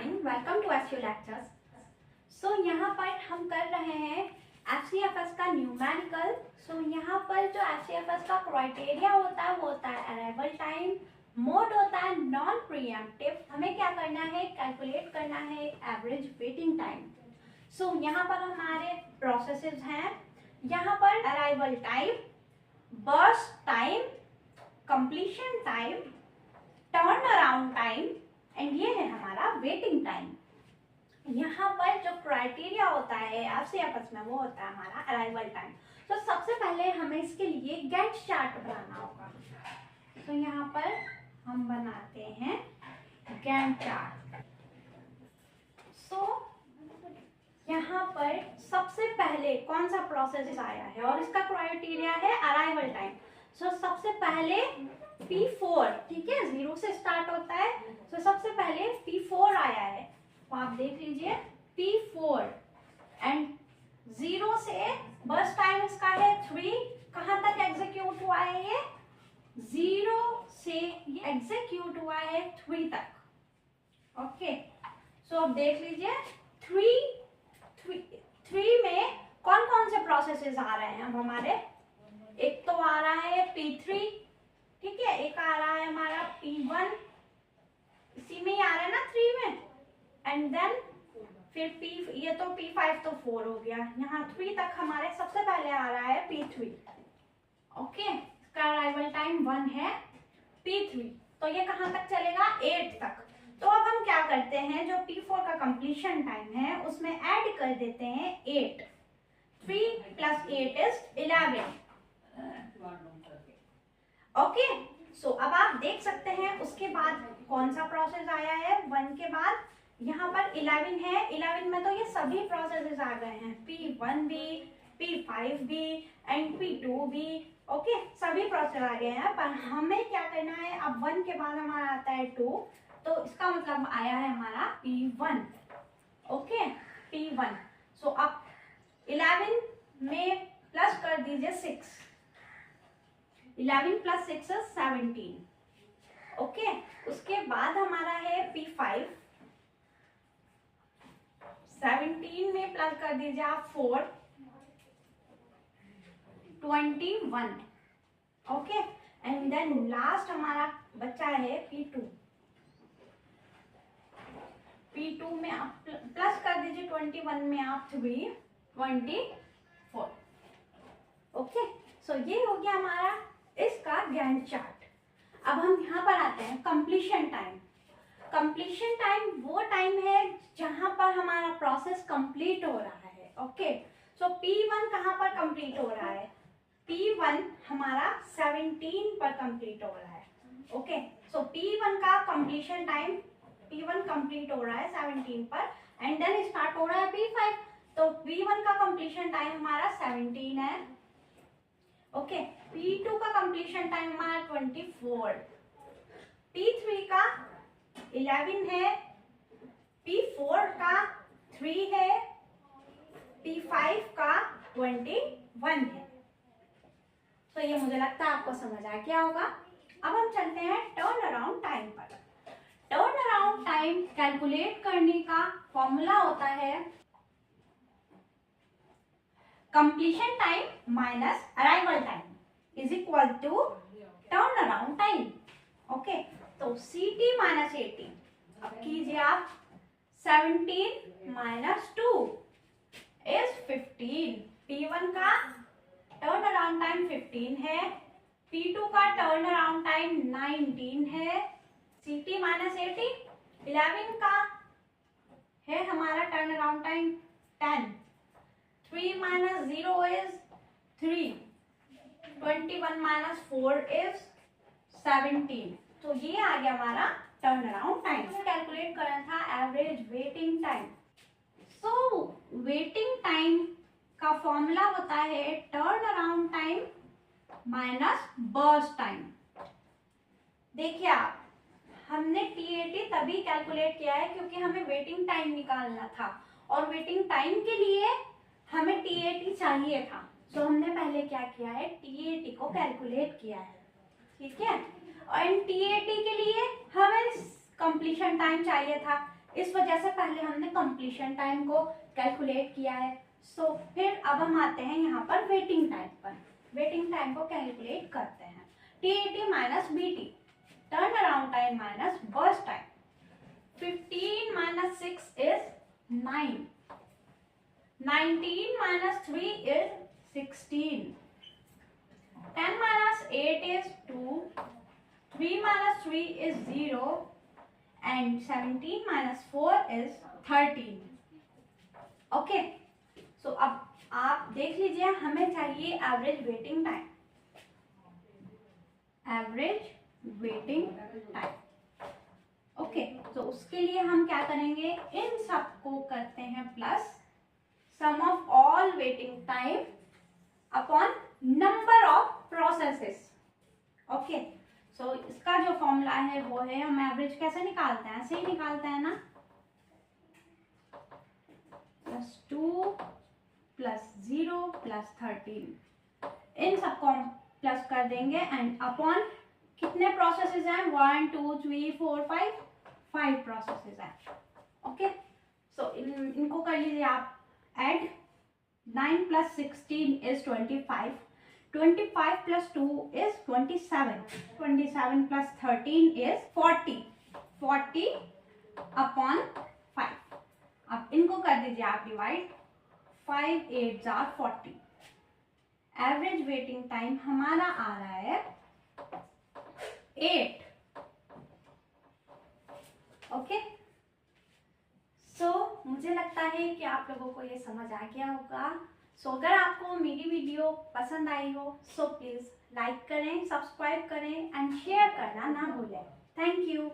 Morning, welcome to SU lectures. So यहाँ पर हम कर रहे हैं एफसीएफएस का न्यूमेरिकल। सो यहाँ पर जो एफसीएफएस का क्राइटेरिया होता है वो होता है अराइवल टाइम, मोड होता है नॉन प्रीएम्प्टिव। हमें क्या करना है, कैलकुलेट करना है एवरेज वेटिंग टाइम। सो यहाँ पर हमारे प्रोसेसेस हैं, यहाँ पर arrival time, burst time, completion time, turn around time and ये है हमारा वेटिंग टाइम। यहाँ पर जो क्राइटेरिया होता है एफसीएफएस में वो होता है हमारा अराइवल टाइम। तो सबसे पहले हमें इसके लिए गैंट चार्ट बनाना होगा। तो यहाँ पर हम बनाते हैं गैंट चार्ट। सो यहाँ पर सबसे पहले कौन सा प्रोसेस आया है और इसका क्राइटेरिया है अराइवल टाइम। सो सबसे पहले P4, ठीक है, 0 से स्टार्ट होता है। सो सबसे पहले P4 आया है, तो आप देख लीजिए P4 एंड 0 से बस टाइम इसका है 3। कहाँ तक एग्जीक्यूट हुआ है ये? 0 से ये एग्जीक्यूट हुआ है 3 तक। ओके, सो अब देख लीजिए 3 में कौन कौन से प्रोसेसेस आ रहे हैं अब हमारे। एक तो आ रहा है P3, ठीक है, एक आ रहा है हमारा P1, इसी में ही आ रहा है ना 3 में, एंड देन फिर ये तो P5 तो 4 हो गया। यहाँ 3 तक हमारे सबसे पहले आ रहा है P3। ओके, इसका अराइवल टाइम 1 है। P3 तो ये कहाँ तक चलेगा? 8 तक। तो अब हम क्या करते हैं, जो P4 का कंप्लीशन टाइम है उसमें ऐड कर देते हैं 8। 3 + 8 = 11। ओके, सो अब आप देख सकते हैं उसके बाद कौन सा प्रोसेस आया है 1 के बाद। यहाँ पर 11 है, 11 में तो ये सभी प्रोसेसेस आ गए हैं, P1 भी, P5 भी एंड P2 भी। ओके, सभी प्रोसेस आ गए हैं, पर हमें क्या करना है, अब 1 के बाद हमारा आता है 2, तो इसका मतलब आया है हमारा P1। Okay, P1। सो अब 11 में प्लस कर दीजिए 6, 11 + 6 = 17। ओके, उसके बाद हमारा है P5, 17 में प्लस कर दीजिए आप 4, 21। ओके, एंड देन लास्ट हमारा बचा है P2। P2 में आप प्लस कर दीजिए 21 में आप 3, 24। ओके, सो ये हो गया हमारा इसका गैंट चार्ट। अब हम यहाँ पर आते हैं कंप्लीशन टाइम। कंप्लीशन टाइम वो टाइम है जहां पर हमारा प्रोसेस कंप्लीट हो रहा है। ओके, सो P1 कहाँ पर कंप्लीट हो रहा है? P1 हमारा 17 पर कंप्लीट हो रहा है। ओके, सो P1 का कंप्लीशन टाइम, P1 कंप्लीट हो रहा है 17 पर एंड देन स्टार्ट हो रहा है P5। तो P1 का कंप्लीशन टाइम हमारा 17 है। ओके, P2 का कंप्लीशन टाइम हमारा 24, P3 का 11 है, P4 का 3 है, P5 का 21 है। तो ये मुझे लगता है आपको समझ आ गया होगा। अब हम चलते हैं टर्न अराउंड टाइम पर। टर्न अराउंड टाइम कैलकुलेट करने का फॉर्मूला होता है completion time minus arrival time is equal to turn around time. Okay, तो CT - 80, अब कीजिए आप, 17 - 2 = 15। P1 का टर्न अराउंड टाइम 15 है, P2 का टर्न अराउंड टाइम 19 है, CT - 80, 11 का है हमारा टर्न अराउंड टाइम 10, 3 - 0 = 3, 21 - 4 = 17। तो ये आ गया हमारा टर्न अराउंड टाइम। कैलकुलेट करना था average waiting time. So waiting time का फॉर्मूला होता है turn around time minus burst time. देखिए आप, हमने TAT तभी कैलकुलेट किया है क्योंकि हमें वेटिंग टाइम निकालना था और वेटिंग टाइम के लिए हमें TAT चाहिए था। तो हमने पहले क्या किया है, TAT को कैलकुलेट किया है, ठीक है। और TAT के लिए हमें कंप्लीशन टाइम चाहिए था, इस वजह से पहले हमने कंप्लीशन टाइम को कैलकुलेट किया है। सो फिर अब हम आते हैं यहाँ पर वेटिंग टाइम पर। वेटिंग टाइम को कैलकुलेट करते हैं। TAT minus BT, turn around time minus burst time. 15 minus 6 is 9, 19 minus 3 is 16, 10 minus 8 is 2, 3 minus 3 is 0, and 17 minus 4 is 13. Okay, सो अब आप देख लीजिए, हमें चाहिए average waiting time. Average waiting time, okay, तो उसके लिए हम क्या करेंगे, इन सबको करते हैं plus sum of all waiting time upon number of processes. Okay, so इसका जो फॉर्मूला है वो है, हम एवरेज कैसे निकालते हैं, ऐसे ही निकालते हैं ना, +2 + 0 + 13, इन सबको हम प्लस कर देंगे एंड अपॉन कितने प्रोसेसेस हैं, 1 2 3 4 5 प्रोसेसेस हैं। ओके, सो इनको कर लीजिए आप add. 9 + 16 is 25, 25 + 2 is 27, 27 + 13 is 40, 40 upon 5। अब इनको कर दीजिए आप divide, 5 8 are 40। Average waiting time हमारा आ रहा है 8। ओके, सो मुझे लगता है कि आप लोगों को ये समझ आ गया होगा। सो अगर आपको मेरी वीडियो पसंद आई हो सो प्लीज़ लाइक करें, सब्सक्राइब करें एंड शेयर करना ना भूलें। Thank you.